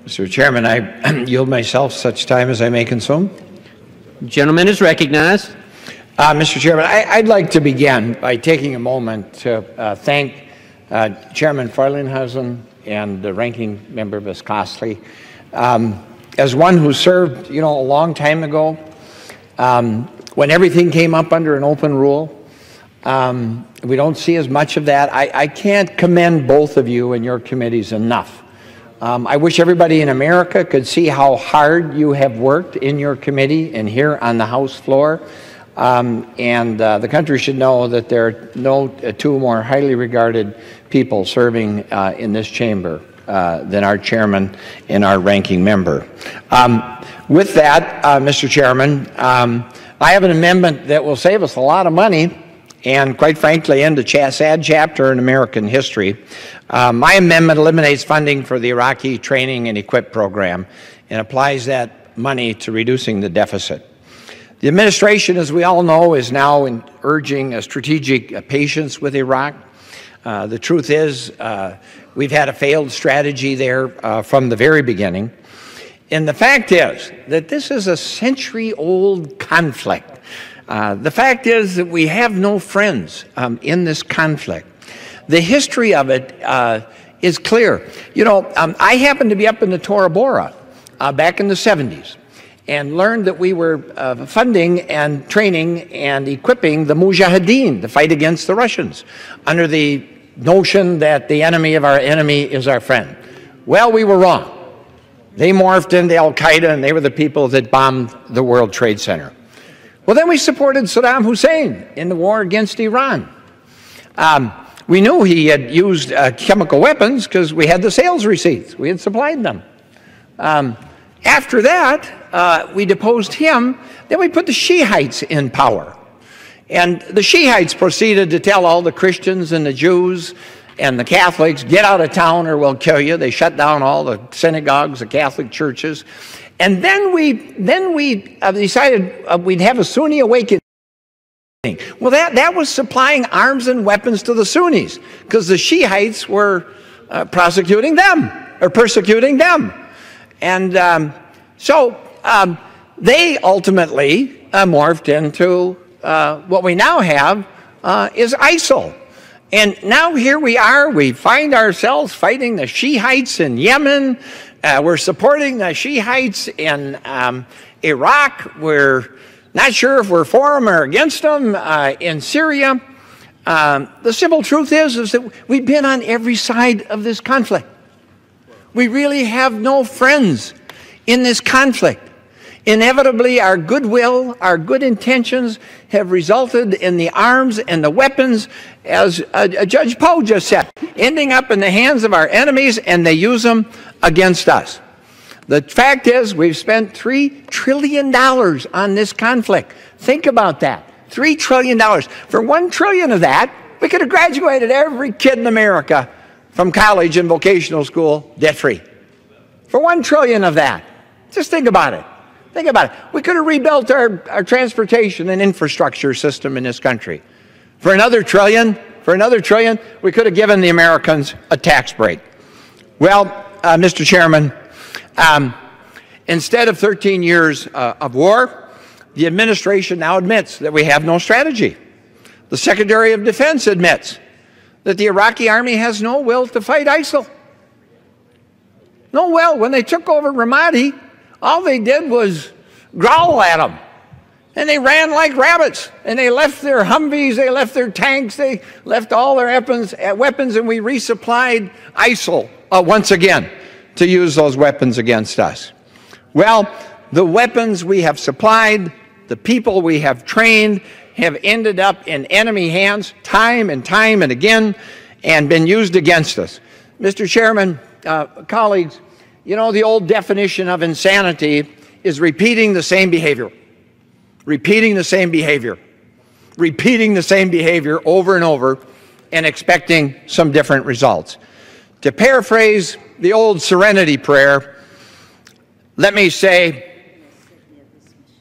Mr. Chairman, I yield myself such time as I may consume. The gentleman is recognized. Mr. Chairman, I'd like to begin by taking a moment to thank Chairman Frelinghuysen and the ranking member, Ms. Costley. As one who served, a long time ago, when everything came up under an open rule, we don't see as much of that. I can't commend both of you and your committees enough. I wish everybody in America could see how hard you have worked in your committee and here on the House floor. The country should know that there are no two more highly regarded people serving in this chamber than our chairman and our ranking member. With that, Mr. Chairman, I have an amendment that will save us a lot of money and, quite frankly, end a sad chapter in American history. My amendment eliminates funding for the Iraqi Training and Equip program and applies that money to reducing the deficit. The administration, as we all know, is now urging a strategic patience with Iraq. The truth is, we've had a failed strategy there from the very beginning. And the fact is that this is a century-old conflict. The fact is that we have no friends in this conflict. The history of it is clear. I happened to be up in the Tora Bora back in the 70s and learned that we were funding and training and equipping the Mujahideen to fight against the Russians under the notion that the enemy of our enemy is our friend. Well, we were wrong. They morphed into Al-Qaeda, and they were the people that bombed the World Trade Center. Well, then we supported Saddam Hussein in the war against Iran. We knew he had used chemical weapons because we had the sales receipts. We had supplied them. After that, we deposed him. Then we put the Shiites in power. And the Shiites proceeded to tell all the Christians and the Jews and the Catholics, get out of town or we'll kill you. They shut down all the synagogues, the Catholic churches. And then we decided we'd have a Sunni awakening. Well, that was supplying arms and weapons to the Sunnis because the Shiites were persecuting them. And so they ultimately morphed into what we now have is ISIL. And now here we are, we find ourselves fighting the Shiites in Yemen. We're supporting the Shiites in Iraq. We're not sure if we're for them or against them in Syria. The simple truth is that we've been on every side of this conflict. We really have no friends in this conflict. Inevitably, our goodwill, our good intentions have resulted in the arms and the weapons, as Judge Poe just said, ending up in the hands of our enemies, and they use them against us. The fact is, we've spent $3 trillion on this conflict. Think about that, $3 trillion. For $1 trillion of that, we could have graduated every kid in America from college and vocational school debt-free. For $1 trillion of that, just think about it. Think about it. We could have rebuilt our transportation and infrastructure system in this country. For another trillion, we could have given the Americans a tax break. Well, Mr. Chairman, instead of 13 years of war, the administration now admits that we have no strategy. The Secretary of Defense admits that the Iraqi army has no will to fight ISIL. No will. When they took over Ramadi, all they did was growl at them. And they ran like rabbits. And they left their Humvees, they left their tanks, they left all their weapons, and we resupplied ISIL once again to use those weapons against us. Well, the weapons we have supplied, the people we have trained, have ended up in enemy hands time and again and been used against us. Mr. Chairman, colleagues, the old definition of insanity is repeating the same behavior. Repeating the same behavior over and over and expecting some different results. To paraphrase the old serenity prayer, let me say,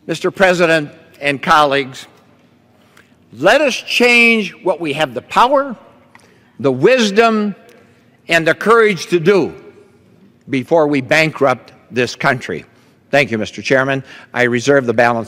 Mr. President and colleagues, let us change what we have the power, the wisdom, and the courage to do. before we bankrupt this country. Thank you, Mr. Chairman. I reserve the balance.